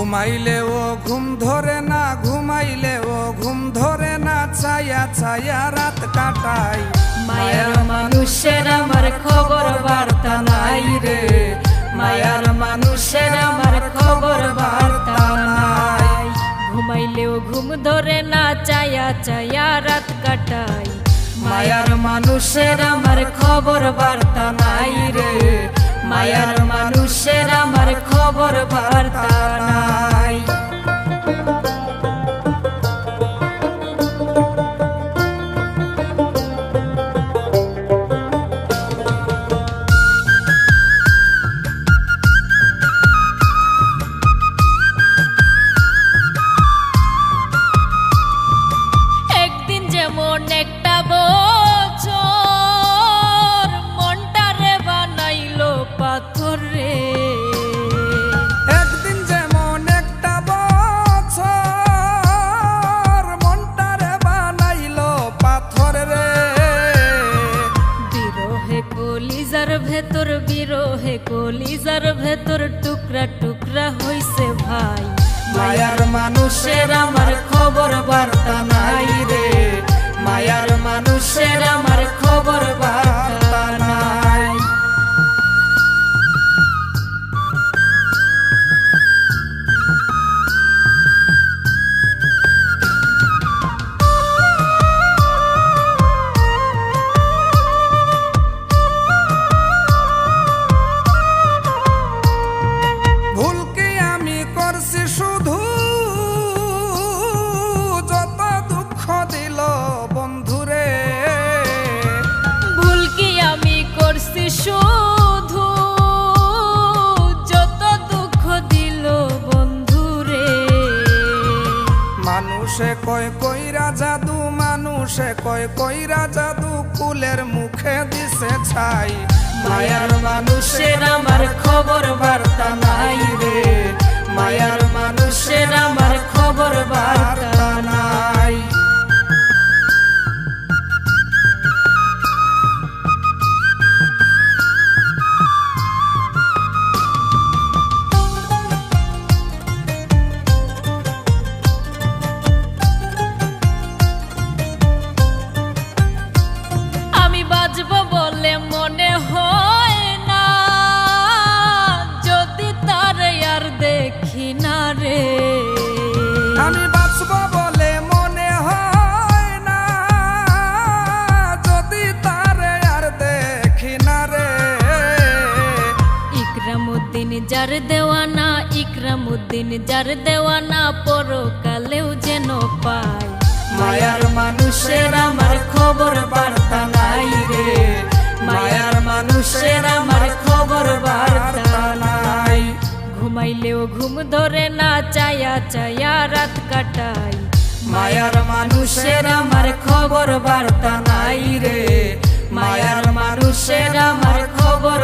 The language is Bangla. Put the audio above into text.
ঘুমাইলেও ঘুম ধরে না, ঘুমাইলেও ঘুম ধরে না, ছায়া ছায়া রাত কাটাই। মায়ার মানুষের আমার খবর বার্তা নাই রে, মায়ার মানুষের আমার খবর বার্তা নাই। ঘুমাইলেও ঘুম ধরে না, ছায়া ছায়া রাত কাটাই। মায়ার মানুষের আমার খবর বার্তা নাই রে, মায়ার মানুষের আমার খবর বার্তা নাই। একদিন যেমন একটা বছর মনটারে বানাইলো পাথর রে, একদিন যেমন একটা বছর মনটারে বানাইলো পাথর রে। বিরহে কলিজার ভেতর, বিরহে কলিজার ভেতর টুকরা টুকরা হইছে ভাই। মায়ার মানুষের আমার খবর বার্তা নাই রে, মায়ার মানুষের আমার খবর বার্তা নাই। ভুল কি আমি করছি শুধু, যত দুঃখ দিল বন্ধুরে। ভুল কি আমি করছি শুধু, যত দুঃখ দিল বন্ধুরে। মানুষে কয় কইরা জাদু, মানুষে কয় কইরা জাদু, কুলের মুখে দিছে ছাই। মায়ার মানুষের আমার খবর বার্তা নাই রে, মায়ার মানুষের আমার খবর বার্তা নাই। আমি বাঁচব বলে মনে হয় না, যদি তার আর দেখি না রে। আমি বাঁচব বলে মনে হয় না, যদি তারে আর দেখি না রে। ইকরামউদ্দিন যার দেওয়ানা, ইকরামউদ্দিন যার দেওয়ানা, পরকালেও যেন পায়। মায়ার মানুষের আমার খবর বার্তা নাই রে, মায়ার মানুষের আমার খবর বার্তা নাই। ঘুমাইলেও ঘুম ধরে না, ছায়া ছায়া রাত কাটাই। মায়ার মানুষের আমার খবর বার্তা নাই রে, মায়ার মানুষের আমার খবর